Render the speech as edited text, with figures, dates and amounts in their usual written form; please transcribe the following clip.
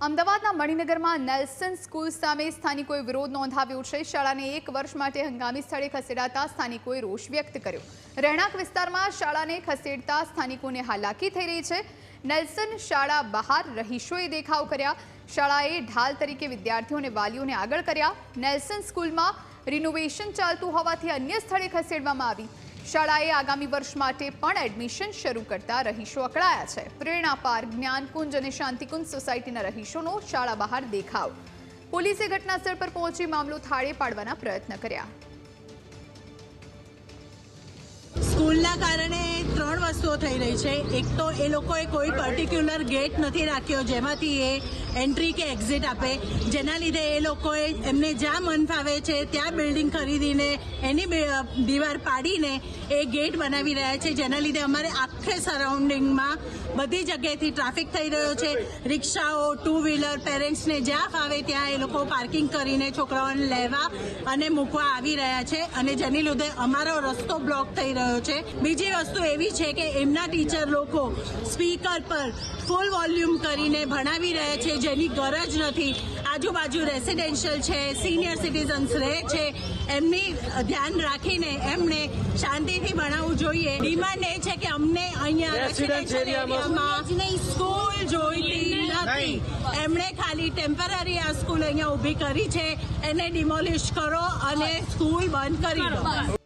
અમદાવાદના મણિનગરમાં Nelson school સામે સ્થાનિકોએ વિરોધ નોંધાવ્યો છે। શાળાને 1 વર્ષ માટે હંગામી સ્થળે ખસેડાતા સ્થાનિકોએ રોષ વ્યક્ત કર્યો। રહેણાંક વિસ્તારમાં શાળાને ખસેડતા સ્થાનિકોને હાલાકી થઈ રહી છે। નેલ્સન શાળા બહાર રહીશોએ દેખાવ કર્યા। શાળાએ ઢાલ તરીકે વિદ્યાર્થીઓ અને વાલીઓને આગળ કર્યા। નેલ્સન સ્કૂલમાં રિનોવેશન ચાલતું હોવાથી અન્ય સ્થળે ખસેડવામાં આવી। શાળાએ આગામી વર્ષ માટે પણ એડમિશન શરૂ કરતા રહીશો અકળાયા છે। પ્રેરણા પાર્ક, જ્ઞાનકુંજ અને શાંતિકુંજ સોસાયટીના રહીશોનો શાળા બહાર દેખાવ। પોલીસે ઘટનાસ્થળ પર પહોંચી મામલો થાળે પાડવાના પ્રયત્ન કર્યા। સ્કૂલના કારણે 3 વસ્તુઓ થઈ રહી છે। એક તો એ લોકોએ કોઈ પર્ટિક્યુલર ગેટ નથી રાખ્યો જેમાંથી એ એન્ટ્રી કે એક્ઝિટ આપે, જેના લીધે એ લોકોએ એમને જ્યાં મન ફાવે છે ત્યાં બિલ્ડિંગ ખરીદીને એની દીવાર પાડીને એ ગેટ બનાવી રહ્યા છે, જેના લીધે અમારે આખે સરાઉન્ડિંગમાં બધી જગ્યાએથી ટ્રાફિક થઈ રહ્યો છે। રિક્ષાઓ, 2 વ્હીલર, પેરેન્ટ્સને જ્યાં ફાવે ત્યાં એ લોકો પાર્કિંગ કરીને છોકરાઓને લેવા અને મૂકવા આવી રહ્યા છે અને જેની લીધે અમારો રસ્તો બ્લોક થઈ રહ્યો છે। બીજી વસ્તુ એવી છે કે એમના ટીચર લોકો સ્પીકર પર ફૂલ વોલ્યુમ કરીને ભણાવી રહ્યા છે, જેની ગરજ નથી। આજુબાજુ રેસિડેન્શિયલ છે, સિનિયર સિટીઝન્સ રહે છે, એમની ધ્યાન રાખીને એમને શાંતિથી ભણાવવું જોઈએ। ડિમાન્ડ એ છે કે અમને અહીંયા રેસિડેન્શિયલ એરિયામાં સ્કૂલ જોઈતી નથી। એમણે ખાલી ટેમ્પરરી આ સ્કૂલ અહીંયા ઊભી કરી છે, એને ડિમોલિશ કરો અને સ્કૂલ બંધ કરી દો।